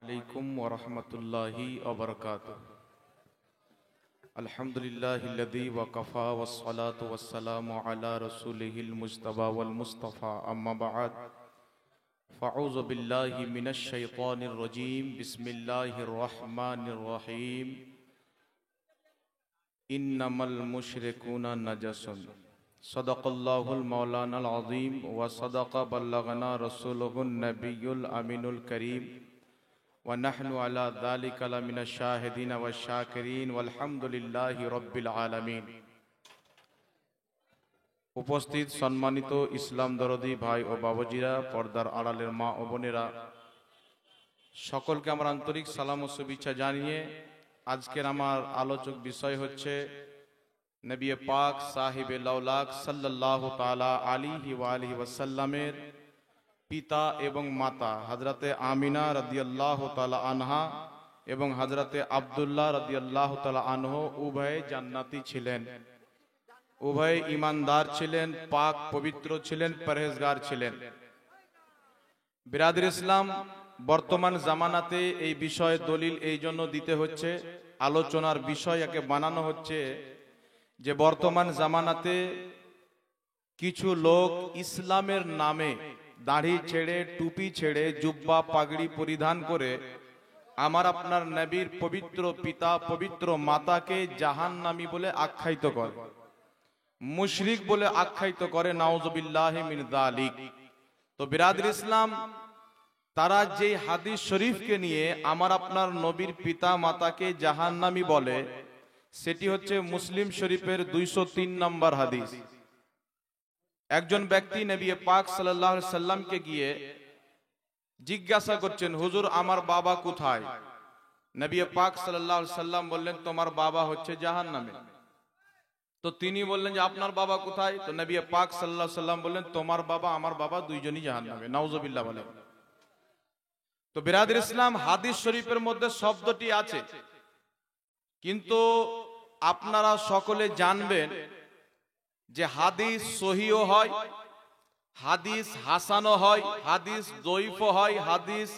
عليكم ورحمة الله وبركاته. الحمد لله الذي وكفى والصلاة والسلام على رسوله المجتبى والمصطفى أما بعد فأعوذ بالله من الشيطان الرجيم بسم الله الرحمن الرحيم إنما المشركون نجس صدق الله المولانا العظيم وصدق بلغنا رسوله النبي الأمين الكريم ونحن على ذلك لمن الشاهدين والشاكرين والحمد لله رب العالمين. উপস্থিত সম্মানিত ইসলাম দরদি ভাই ও বাবাজিরা, পর্দার আড়ালের মা ও বোনেরা, সকলকে আমার আন্তরিক সালাম ও শুভেচ্ছা জানিয়ে আজকের আমার আলোচক বিষয় হচ্ছে নবী পাক সাহিবে লাউলাক সাল্লাল্লাহু তাআলা আলাইহি ওয়া আলিহি ওয়াসাল্লামের পিতা এবং মাতা হযরতে আমিনা রাদিয়াল্লাহু তাআলা আনহা এবং হযরতে আব্দুল্লাহ রাদিয়াল্লাহু তাআলা আনহু উভয়ে জান্নাতি ছিলেন, উভয়ে ঈমানদার ছিলেন, পাক পবিত্র ছিলেন, পরহেজগার ছিলেন। বিরাদর ইসলাম, বর্তমান জামানাতে এই বিষয়ে দলিল এই জন্য দিতে হচ্ছে, আলোচনার বিষয় একে বানানো হচ্ছে যে বর্তমান জামানাতে কিছু লোক ইসলামের নামে দাড়ি ছেড়ে, টুপি ছেড়ে, জুব্বা পাগড়ি পরিধান করে আমার আপনার নবীর পবিত্র পিতা পবিত্র মাতাকে জাহান্নামী বলে আখ্যায়িত করে, মুশরিক বলে আখ্যায়িত করে। নাউযুবিল্লাহি মিন যালিক। তো বিরাদর ইসলাম, তারা যে হাদিস শরীফকে নিয়ে আমার আপনার নবীর পিতা মাতাকে জাহান্নামী বলে, সেটি হচ্ছে মুসলিম শরীফের 203 নম্বর হাদিস। একজন ব্যক্তি নবী পাক সাল্লাল্লাহু আলাইহি সাল্লামকে গিয়ে জিজ্ঞাসা করছেন, হুজুর আমার বাবা কোথায়? নবী পাক সাল্লাল্লাহু আলাইহি সাল্লাম বললেন, তোমার বাবা হচ্ছে জাহান্নামে। তো তিনি বললেন যে আপনার বাবা কোথায়? তো নবী পাক সাল্লাল্লাহু আলাইহি সাল্লাম বললেন, তোমার বাবা আমার বাবা দুইজনই জাহান্নামে। নাউযুবিল্লাহ বলেন। তো বিরাদর ইসলাম, হাদিস শরীফের মধ্যে শব্দটি আছে, কিন্তু আপনারা সকলে জানবেন যে হাদিস সহিও হয়, হাদিস হাসানও হয়, হাদিস দঈফও হয়, হাদিস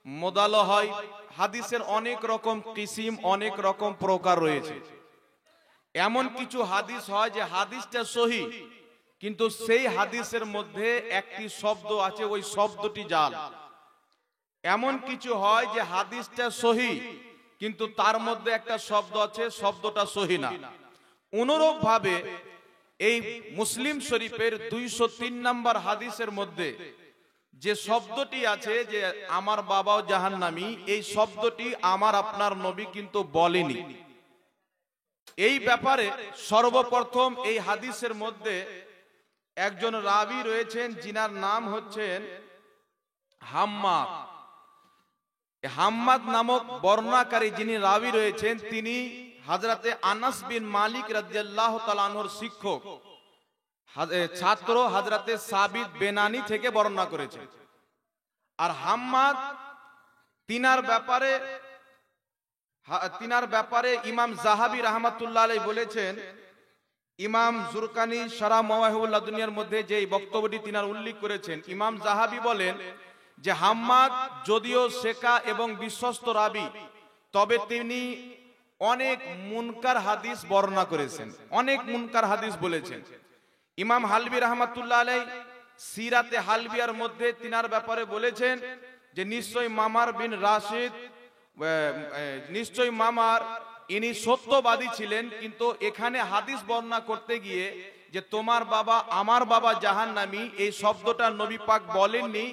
মুদালও হয়। হাদিসের অনেক রকম কিসিম, অনেক রকম প্রকার রয়েছে। এমন কিছু হাদিস হয় যে হাদিসটা সহি, কিন্তু সেই হাদিসের মধ্যে একটি শব্দ আছে, ওই শব্দটি জাল। এমন কিছু হয় যে হাদিসটা সহি, কিন্তু তার মধ্যে একটা শব্দ আছে, শব্দটা সহি না। অনুরূপ ভাবে এই মুসলিম শরীফের 203 নম্বর হাদিসের মধ্যে যে শব্দটি আছে যে আমার বাবাও জাহান্নামী, এই শব্দটি আমার আপনার নবী কিন্তু বলেনি। এই ব্যাপারে সর্বপ্রথম এই হাদিসের মধ্যে একজন রাবী রয়েছেন, যিনার নাম হচ্ছেন হাম্মাদ। হাম্মাদ নামক বর্ণনাকারী যিনি রাবী রয়েছেন, তিনি হযরতে আনাস বিন মালিক রাদিয়াল্লাহু তাআলা আনহুর শিক্ষক ছাত্র হযরতে সাবিত বেনানি থেকে বর্ণনা করেছেন। আর হাম্মাদ তিনার ব্যাপারে ইমাম যাহাবী রাহমাতুল্লাহ আলাইহি বলেছেন, ইমাম জুরকানি শারা মাওয়াহিবুল লাদুনিয়ার মধ্যে যে বক্তব্যটি তিনার উল্লেখ করেছেন, ইমাম যাহাবী বলেন যে হাম্মাদ যদিও সেকা এবং বিশ্বস্ত রাবী, তবে তিনি অনেক মুনকার হাদিস বর্ণনা করেছেন, অনেক মুনকার হাদিস বলেছেন। ইমাম হালবি রাহমাতুল্লাহ আলাইহি সিরাতে হালবিয়ার মধ্যে তিনার ব্যাপারে বলেছেন যে নিশ্চয় মামার বিন রাশিদ, নিশ্চয় মামার ইনি সত্যবাদী ছিলেন, কিন্তু এখানে হাদিস বর্ণনা করতে গিয়ে যে তোমার বাবা আমার বাবা জাহান্নামী, এই শব্দটা নবী পাক বলেননি,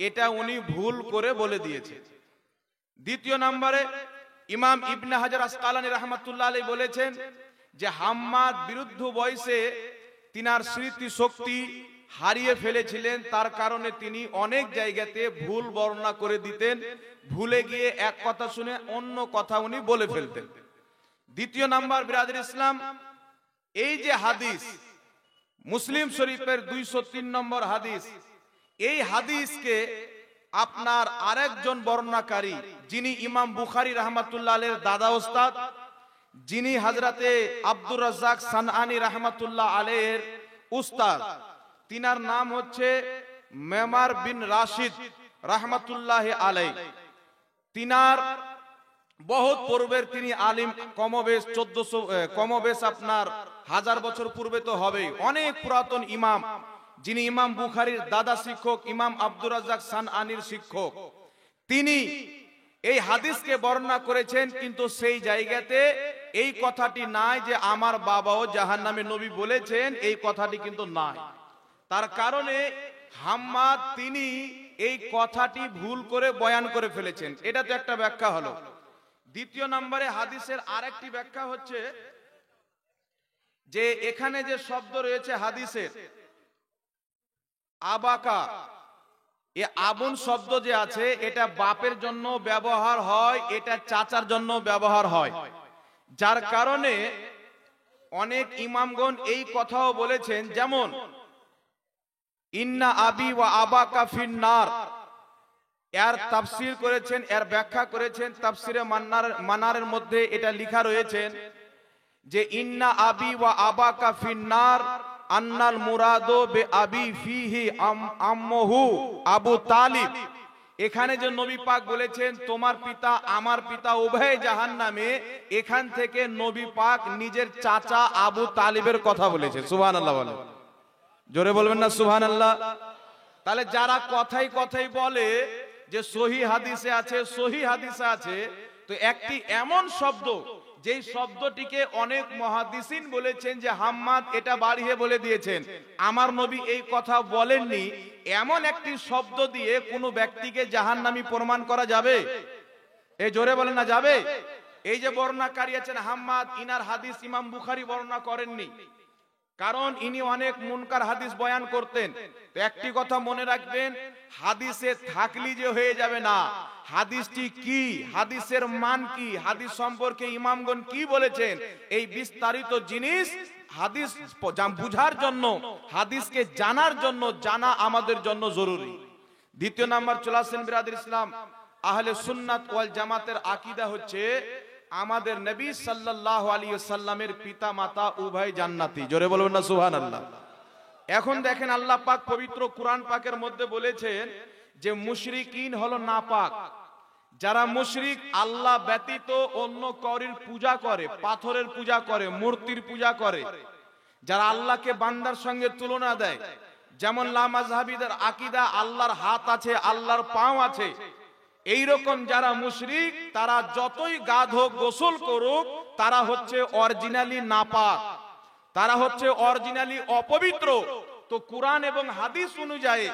এটা উনি ভুল করে বলে দিয়েছে। দ্বিতীয় নম্বরে ইমাম ইবনে হাজার আসকালানী রাহমাতুল্লাহ আলাইহি বলেছেন যে হাম্মাদ বিরুদ্ধ বয়সে তিনার স্মৃতি শক্তি হারিয়ে ফেলেছিলেন, তার কারণে তিনি অনেক জায়গাতে ভুল বর্ণনা করে দিতেন, ভুলে গিয়ে এক কথা শুনে অন্য কথা উনি বলে ফেলতেন। দ্বিতীয় নাম্বার, বিরাদর ইসলাম, এই যে হাদিস মুসলিম শরীফের 203 নম্বর হাদিস, এই হাদিসকে আপনার আরেকজন বর্ণনাকারী যিনি ইমাম বুখারী রাহমাতুল্লাহ আলাইহির দাদা ওস্তাদ, যিনি হযরতে আব্দুর রাজ্জাক সানআনী রাহমাতুল্লাহ আলাইহির উস্তাদ, তিনার নাম হচ্ছে মেমার বিন রাশিদ রাহমাতুল্লাহ আলাইহি। তিনার বহুত পূর্বের তিনি আলিম, কমবেশ 1400 কমবেশ আপনার 1000 বছর পূর্বে তো হবেই, অনেক পুরাতন ইমাম, যিনি ইমাম বুখারীর দাদা শিক্ষক ইমাম আব্দুর রাজ্জাক সানআনির শিক্ষক। তিনি এই হাদিসকে বর্ণনা করেছেন, কিন্তু সেই জায়গাতে এই কথাটি নাই যে আমার বাবাও জাহান্নামে, নবী বলেছেন এই কথাটি কিন্তু নাই। তার কারণে হাম্মাদ তিনি এই কথাটি ভুল করে বয়ান করে ফেলেছেন, এটা তো একটা ব্যাখ্যা হলো। দ্বিতীয় নম্বরে হাদিসের আরেকটি ব্যাখ্যা হচ্ছে যে এখানে যে শব্দ রয়েছে হাদিসের আবাকা, এ আবুন শব্দ যে আছে এটা বাপের জন্য ব্যবহার হয়, এটা চাচার জন্য ব্যবহার হয়, যার কারণে অনেক ইমামগণ এই কথাও বলেছেন, যেমন ইন্না আবি ওয়া আবাকা ফিন্নার, এর তাফসীর করেছেন, এর ব্যাখ্যা করেছেন তাফসিরে মানারের মধ্যে এটা লেখা রয়েছেন যে ইন্না আবি ওয়া আবাকা ফিন্নার আন্নাল মুরাদু বে আবি ফিহি আম্মহু আবু তালিব। এখানে যে নবী পাক বলেছেন তোমার পিতা আমার পিতা উভয় জাহান্নামে, এখান থেকে নবী পাক নিজের চাচা আবু তালিবের কথা বলেছে। সুবহানাল্লাহ বলেন, জোরে বলবেন না সুবহানাল্লাহ। তাহলে যারা কথাই কথাই বলে যে সহি হাদিসে আছে, সহি হাদিসে আছে, তো একটি এমন শব্দ যেই শব্দটিকে অনেক মুহাদ্দিসিন বলেছেন যে হাম্মাদ এটা বাড়িয়ে বলে দিয়েছেন, আমার নবী এই কথা বলেননি, এমন একটি শব্দ দিয়ে কোনো ব্যক্তিকে জাহান্নামী প্রমাণ করা যাবে? এই জোরে বলেন না যাবে? এই যে বর্ণনাকারী আছেন হাম্মাদ, ইনার হাদিস ইমাম বুখারী বর্ণনা করেননি, কারণ ইনি অনেক মুনকার হাদিস বয়ান করতেন। তো একটি কথা মনে রাখবেন, হাদিসে থাকলি যে হয়ে যাবে না, হাদিসটি কি, হাদিসের মান কি, হাদিস সম্পর্কে ইমামগণ কি বলেছেন, এই বিস্তারিত জিনিস হাদিস বুঝার জন্য, হাদিসকে জানার জন্য জানা আমাদের জন্য জরুরি। দ্বিতীয় নাম্বার চলে আসেন বিরাদর ইসলাম, আহলে সুন্নাত ওয়াল জামাতের আকীদা হচ্ছে আমাদের নবী সাল্লাল্লাহু আলাইহি ওয়াসাল্লামের পিতা মাতা উভয় জান্নাতি। জোরে বলবেন না সুবহানাল্লাহ। এখন দেখেন আল্লাহ পাক পবিত্র কুরআন পাকের মধ্যে বলেছেন যে মুশরিকিন হলো নাপাক, যারা মুশরিক আল্লাহ ব্যতীত অন্য কাউরির পূজা করে, পাথরের পূজা করে, মূর্তির পূজা করে, যারা আল্লাহকে বান্দার সঙ্গে তুলনা দেয়, যেমন লামাযহাবীদের আকীদা আল্লাহর হাত আছে, আল্লাহর পাও আছে, এইরকম যারা মুশরিক তারা যতই গাধ হোক, গোসল করুক, তারা হচ্ছে অরিজিনালি নাপাক, তারা হচ্ছে অরিজিনালি অপবিত্র। তো কুরআন এবং হাদিস অনুযায়ী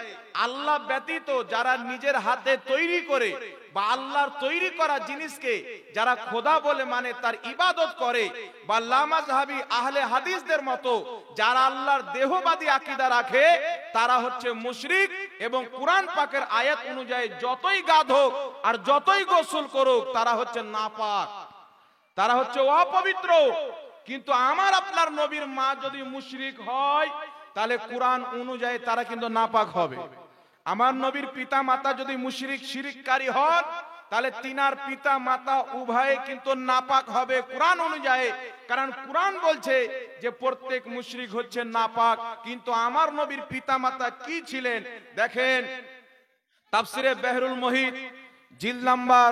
আল্লাহ ব্যতীত যারা নিজের হাতে তৈরি করে বা আল্লাহর তৈরি করা জিনিসকে যারা খোদা বলে মানে তার ইবাদত করে, বা লামাযহাবী আহলে হাদিসদের মতো যারা আল্লাহর দেহবাদী আকীদা রাখে, তারা হচ্ছে মুশরিক। এবং কুরআন পাকের আয়াত অনুযায়ী যতই গাধ হোক আর যতই গোসল করুক তারা হচ্ছে নাপাক, তারা হচ্ছে অপবিত্র। কিন্তু আমার আপনার নবীর মা যদি মুশরিক হয় তাহলে কুরআন অনুযায়ী তারা কিন্তু নাপাক হবে। আমার নবীর পিতা মাতা যদি মুশরিক শিরককারী হন তাহলে তিনার পিতা মাতা উভয়ে কিন্তু নাপাক হবে কুরআন অনুযায়ী, কারণ কুরআন বলছে যে প্রত্যেক মুশরিক হচ্ছে নাপাক। কিন্তু আমার নবীর পিতা মাতা কি ছিলেন দেখেন, তাফসিরে বেহরুল মুহিত জিলদ নাম্বার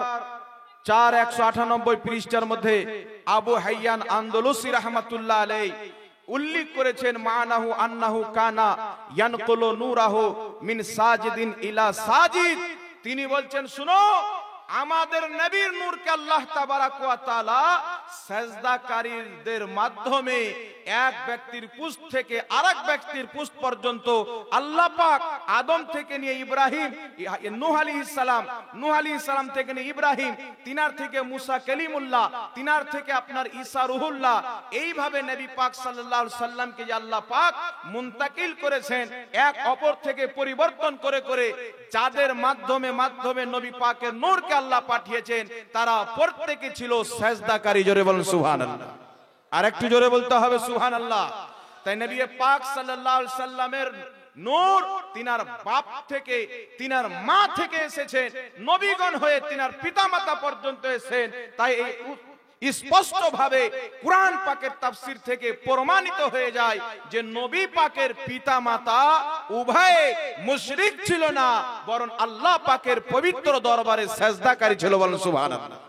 4 198 পৃষ্ঠার মধ্যে আবু হাইয়ান আন্দলুসি রাহমাতুল্লাহ আলাইহি উল্লেখ করেছেন, মানাহু আন্নাহু কানা ইয়ানকুলু নূরাহু মিন সাজিদিন ইলা সাজিদ। তিনি বলছেন শুনো, আমাদের নবীর নূরকে আল্লাহ তাবারক ওয়া তাআলা সাজদাকারীদের মাধ্যমে এক ব্যক্তির পুষ্ট থেকে আরেক ব্যক্তির পুষ্ট পর্যন্ত আল্লাহ পাক আদম থেকে নিয়ে ইব্রাহিম, নূহ আলাইহিস সালাম, নূহ আলাইহিস সালাম থেকে নিয়ে ইব্রাহিম, তিনার থেকে মুসা কালিমুল্লাহ, তিনার থেকে আপনার ঈসা রুহুল্লাহ, এইভাবে নবী পাক সাল্লাল্লাহু আলাইহি সাল্লামকে যে আল্লাহ পাক মুনতাকিল করেছেন, এক অপর থেকে পরিবর্তন করে করে যাদের মাধ্যমে মাধ্যমে নবী পাকের নূরকে আল্লাহ পাঠিয়েছেন তারা প্রত্যেকে ছিল সাজদাকারী। জোরে বলেন সুবহানাল্লাহ। আর একটু জোরে বলতে হবে সুবহানাল্লাহ। তাই নবী পাক সাল্লাল্লাহু আলাইহি সাল্লামের নূর তিনার বাপ থেকে, তিনার মা থেকে এসেছে, নবীগণ হয়ে তিনার পিতামাতা পর্যন্ত এসেছেন। তাই এই স্পষ্টভাবে কুরআন পাকের তাফসীর থেকে প্রমাণিত হয়ে যায় যে নবী পাকের পিতা মাতা উভয়ে মুশরিক ছিল না, বরং আল্লাহ পাকের পবিত্র দরবারে সেজদাকারী ছিল। বলেন সুবহানাল্লাহ।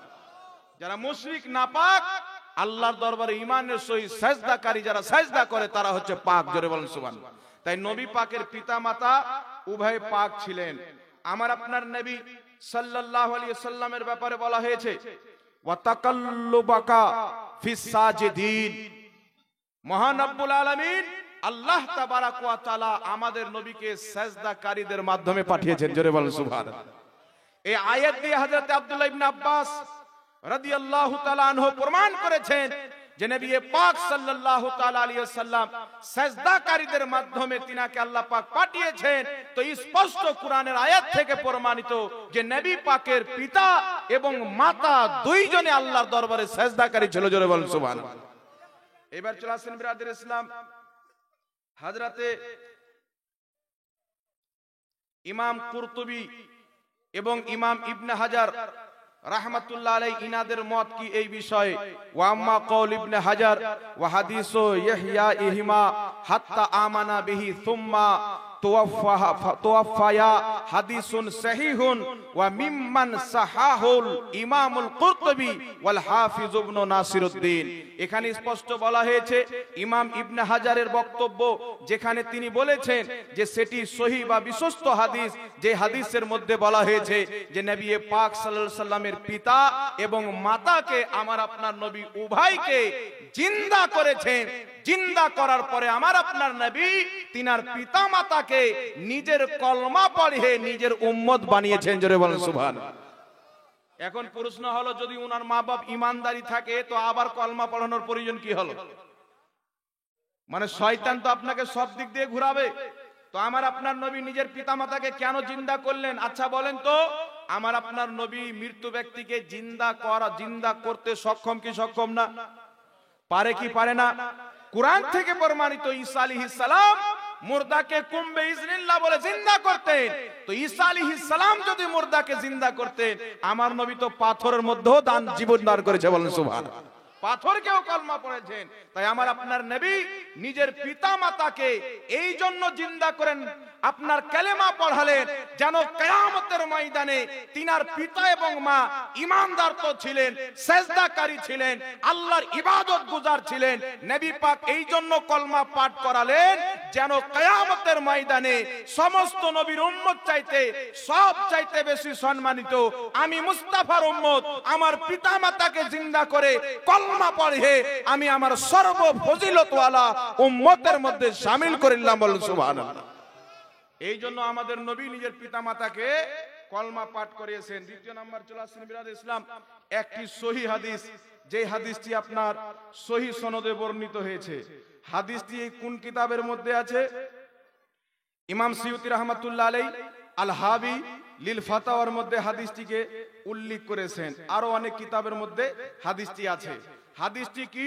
যারা মুশরিক নাপাক, আল্লাহর দরবারে ঈমানের সহিত সেজদাকারী যারা সেজদা করে তারা হচ্ছে পাক। জোরে বলেন সুবহানাল্লাহ। তাই নবী পাকের পিতা মাতা উভয়ে পাক ছিলেন। আমার আপনার নবী সাল্লাল্লাহু আলাইহি ওয়াসাল্লামের ব্যাপারে বলা হয়েছে ওয়া তাকাল্লুবাকা ফিস সাজিদিন। মহান রব্বুল আলামিন আল্লাহ তাবারাক ওয়া তাআলা আমাদের নবীকে সেজদাকারীদের মাধ্যমে পাঠিয়েছেন। জোরে বলেন সুবহানাল্লাহ। এই আয়াত দিয়ে হযরত আব্দুল্লাহ ইবনে আব্বাস রাদিয়াল্লাহু তাআলা আনহু প্রমাণ করেছেন যে নবী পাক সাল্লাল্লাহু তাআলা আলাইহি ওয়াসাল্লাম সেজদাকারীদের মাধ্যমে তিনাকে আল্লাহ পাক পাঠিয়েছেন। তো স্পষ্ট কোরআনের আয়াত থেকে প্রমাণিত যে নবী পাকের পিতা এবং মাতা দুইজনে আল্লাহর দরবারে সেজদাকারী ছিল। জোরে বলেন সুবহানাল্লাহ। এবার চলে আসেন বিরাদর ইসলাম, হযরতে ইমাম কুরতুবী এবং ইমাম ইবনে হাজার রাহমাতুল্লাহ আলাইহি ইনাদের মত কি এই বিষয়ে? ওয়া আম্মা কওল ইবনে হাজার ওয়া হাদিসু ইয়াহইয়া ইহিমা হাত্তা আমানা বিহি সুম্মা তুওয়াফায়া হাদিসুন সহিহুন ওয়া মিম্মান সাহাহুল ইমামুল কুরতুবী ওয়াল হাফিজ ইবনে নাসিরউদ্দিন। এখানে স্পষ্ট বলা হয়েছে ইমাম ইবনে হাজারের বক্তব্য, যেখানে তিনি বলেছেন যে সেটি সহিহ বা বিশ্বস্ত হাদিস, যে হাদিসের মধ্যে বলা হয়েছে যে নবী পাক সাল্লাল্লাহু আলাইহি সাল্লামের পিতা এবং মাতাকে আমার আপনার নবী উভয়কে জিন্দা করেছেন। জিন্দা করার পরে আমার আপনার নবী তিনার পিতা মাতাকে নিজের কলমা পড়িয়ে নিজের উম্মত বানিয়েছেন। জোরে বলেন সুবহানাল্লাহ। এখন প্রশ্ন হলো, যদি উনার মা বাপ ঈমানদারি থাকে তো আবার কলমা পড়ানোর প্রয়োজন কি হলো? মানে শয়তান তো আপনাকে সব দিক দিয়ে ঘুরাবে। তো আমার আপনার নবী নিজের পিতা মাতাকে কেন জিন্দা করলেন? আচ্ছা বলেন তো, আমার আপনার নবী মৃত্যু ব্যক্তিকে জিন্দা করতে সক্ষম কি সক্ষম না? পারে কি পারে না? কুরআন থেকে প্রমাণিত ঈসা আলাইহিস সালাম মুর্দাকে কুম্বে ইজনিল্লাহ বলে জিন্দা করতেন। তো ঈসা আলাইহিস সালাম যদি মুর্দাকে জিন্দা করতেন, আমার নবী তো পাথরের মধ্যেও জীবন দান করেছে। বলেন সুবহানাল্লাহ। পাথরকেও কলমা পড়েছেন। তাই আমার আপনার নবী নিজের পিতা মাতাকে এই জন্য জিন্দা করেন, আপনার কালেমা পড়ালেন, যেন কিয়ামতের ময়দানে তিনার পিতা এবং মা ঈমানদার তো ছিলেন, সেজদাকারী ছিলেন, আল্লাহর ইবাদত গুজার ছিলেন। নবী পাক এই জন্য কলমা পাঠ করালেন যেন কিয়ামতের ময়দানে সমস্ত নবীর উম্মত চাইতে সব চাইতে বেশি সম্মানিত আমি মুস্তাফার উম্মত আমার পিতা মাতাকে জিন্দা করে কলমা পড়ে আমি আমার সর্ব ফজিলতওয়ালা উম্মতের মধ্যে শামিল করে নিলাম। বলেন সুবহানাল্লাহ। এই জন্য আমাদের নবী নিজের পিতা মাতাকে কলমা পাঠ করিয়েছেন। দ্বিতীয় নাম্বার চলে আসেন বিরাদ ইসলাম, একটি সহিহ হাদিস, যে হাদিসটি আপনার সহিহ সনদে বর্ণিত হয়েছে। হাদিসটি কোন কিতাবের মধ্যে আছে? ইমাম সিয়ুতি রাহমাতুল্লাহ আলাইহি আল হাবি লিল ফাতাওয়ার মধ্যে হাদিসটিকে উল্লেখ করেছেন। আরো অনেক কিতাবের মধ্যে হাদিসটি আছে। হাদিসটি কি?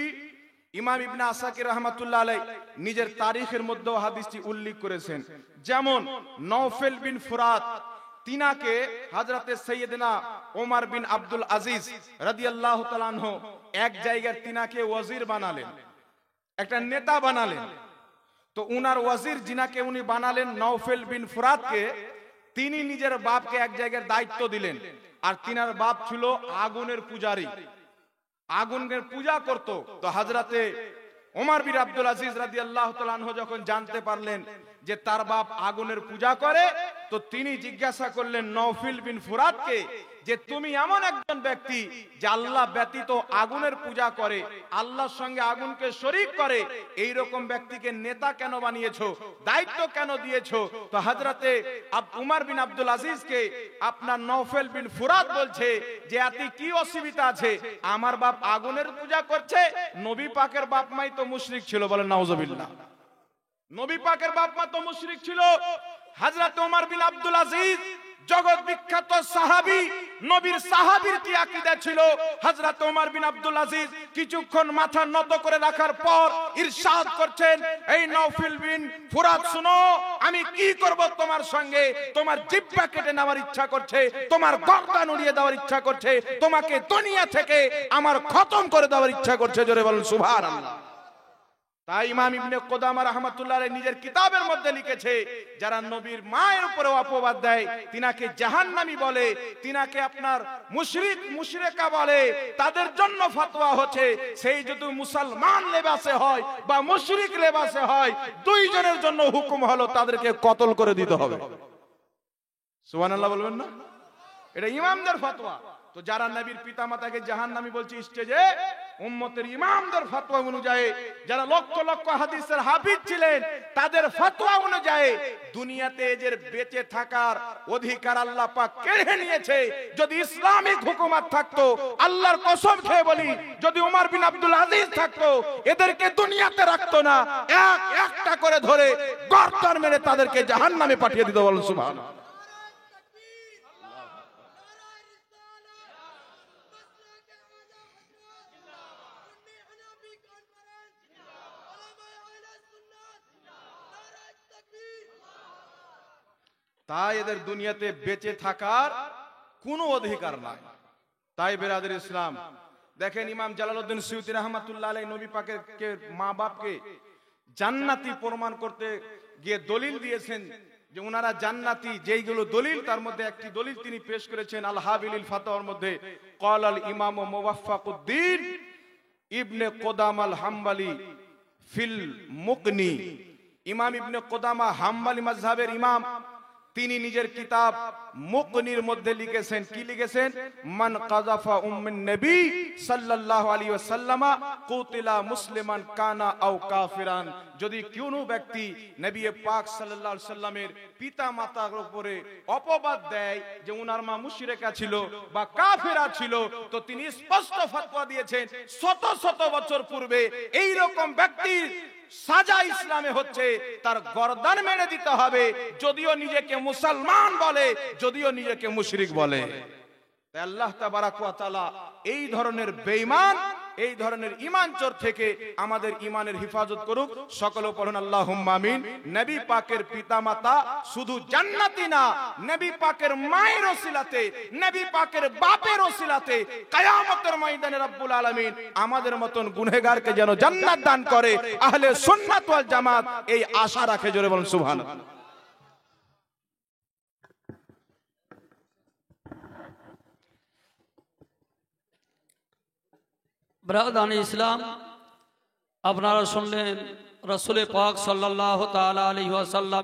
ইমাম ইবনে আসাকির রাহমাতুল্লাহ আলাইহি নিজের তারিখের মধ্যেও হাদিসটি উল্লেখ করেছেন। যেমন নওফেল বিন ফুরাত তিনাকে হযরতে সাইয়েদনা ওমর বিন আব্দুল আজিজ রাদিয়াল্লাহু তাআলা আনহু এক জায়গায় তিনাকে ওয়াজির বানালেন, একটা নেতা বানালেন। তো উনার ওয়াজির যিনাকে উনি বানালেন নওফেল বিন ফুরাতকে, তিনি নিজের বাপকে এক জায়গায় দায়িত্ব দিলেন। আর তিনার বাপ ছিল আগুনের পূজারী, আগুনের পূজা করত। তো হযরতে ওমর বিন আব্দুল আজিজ রাদিয়াল্লাহু তাআলা আনহু যখন জানতে পারলেন যে তার বাপ আগুনের পূজা করে, তো তিনি জিজ্ঞাসা করলেন নওফেল বিন ফুরাতকে যে তুমি এমন একজন ব্যক্তি যে আল্লাহ ব্যতীত আগুনের পূজা করে, আল্লাহর সঙ্গে আগুনকে শরীক করে, এই রকম ব্যক্তিকে নেতা কেন বানিয়েছো, দায়িত্ব কেন দিয়েছো? তো হযরতে উমর বিন আব্দুল আজিজকে আপনার নওফেল বিন ফুরাত বলছে যে এতে কি অসুবিধা আছে? আমার বাপ আগুনের পূজা করছে, নবী পাকের বাপ মাই তো মুশরিক ছিল। বলেন নাউজুবিল্লাহ। নবী পাকের বাপ মা তো মুশরিক ছিল। হযরত ওমর বিন আব্দুল আজিজ জগৎ বিখ্যাত সাহাবী, নবীর সাহাবীর কি আকীদা ছিল? হযরত ওমর বিন আব্দুল আজিজ কিছুক্ষণ মাথা নত করে রাখার পর ইরশাদ করছেন, এই নওফিল বিন ফুরাত শুনো, আমি কি করব তোমার সঙ্গে? তোমার জিহ্বা কেটে নেওয়ার ইচ্ছা করছে, তোমার গর্দান উড়িয়ে দেওয়ার ইচ্ছা করছে, তোমাকে দুনিয়া থেকে আমার খতম করে দেওয়ার ইচ্ছা করছে। জোরে বলুন সুবহানাল্লাহ। তাই ইমাম ইবনে কুদামা রাহমাতুল্লাহ আলাইহি নিজের কিতাবের মধ্যে লিখেছে, যারা নবীর মায়ের উপরে অপবাদ দেয়, তিনাকে জাহান্নামী বলে, তিনাকে আপনার মুশরিক মুশরিকা বলে, তাদের জন্য ফতোয়া হচ্ছে সেই যদি মুসলমান লেবাসে হয় বা মুশরিক লেবাসে হয়, দুইজনের জন্য হুকুম হলো তাদেরকে কতল করে দিতে হবে। সুবহানাল্লাহ বলবেন না? এটা ইমামদের ফতোয়া। তো যারা নবীর পিতামাতাকে জাহান্নামী বলছে স্টেজে, উম্মতের ইমামদের ফতোয়া অনুযায়ী, যারা লক্ষ লক্ষ হাদিসের হাফিজ ছিলেন, তাদের ফতোয়া অনুযায়ী দুনিয়াতে এদের বেঁচে থাকার অধিকার আল্লাহ পাক কেড়ে নিয়েছে। যদি ইসলামিক হুকুমত থাকতো, আল্লাহর কসম খেয়ে বলি, যদি ওমর বিন আব্দুল আজিজ থাকতো, এদেরকে দুনিয়াতে রাখতো না, এক একটা করে ধরে গর্দান মেরে তাদেরকে জাহান্নামে পাঠিয়ে দিত। বলুন সুবহানাল্লাহ। তাই এদের দুনিয়াতে বেঁচে থাকার কোনো অধিকার নাই। তাই বেরাদর ইসলাম, দেখেন ইমাম জালালউদ্দিন সুয়ুতী রাহমাতুল্লাহ আলাইহি নবী পাকের মা বাপকে জান্নাতি প্রমাণ করতে গিয়ে দলিল দিয়েছেন যে ওনারা জান্নাতি। যেইগুলো দলিল, তার মধ্যে একটি দলিল তিনি পেশ করেছেন আল হাবিলিল ফাতাওয়ার মধ্যে, ক্বাল আল ইমাম মুওয়াফফাকুদ্দিন ইবনে কুদামা আল হাম্বলি ফিল মুগনি। ইমাম ইবনে কুদামা হাম্বলি মাযহাবের ইমাম, তিনি নিজের কিতাব মুগনির মধ্যে লিখেছেন, কি লিখেছেন? মান কাযাফা উম্মুন নবী সাল্লাল্লাহু আলাইহি ওয়াসাল্লাম কুতিলা মুসলিমান কানা আও কাফিরান। যদি কোনো ব্যক্তি নবী পাক সাল্লাল্লাহু আলাইহি সাল্লামের পিতা মাতার উপরে অপবাদ দেয় যে উনার মা মুশরিকা ছিল বা কাফেরা ছিল, তো তিনি স্পষ্ট ফতোয়া দিয়েছেন শত শত বছর পূর্বে এই রকম ব্যক্তির সাজা ইসলামে হচ্ছে তার গর্দান মেরে দিতে হবে, যদিও নিজেকে মুসলমান বলে, যদিও নিজেকে মুশরিক বলে। তাই আল্লাহ তাবারাক ওয়া তাআলা এই ধরনের বেঈমান, এই ধরনের ঈমান চোর থেকে আমাদের ঈমানের হেফাজত করুক। সকলে পড়ুন আল্লাহুম্মা আমিন। নবী পাকের পিতামাতা শুধু জান্নাতি না, নবী পাকের মায়ের ওসিলাতে, নবী পাকের বাপের ওসিলাতে কিয়ামতের ময়দানে রব্বুল আলামিন আমাদের মতন গুনাহগারকে যেন জান্নাত দান করে। আহলে সুন্নাত ওয়াল জামাত এই আশা রাখে। জোরে বলুন সুবহানাল্লাহ। ব্রাদান ইসলাম, আপনারা শুনলেন রাসূল পাক সাল্লাল্লাহু তাআলা আলাইহি ওয়াসাল্লাম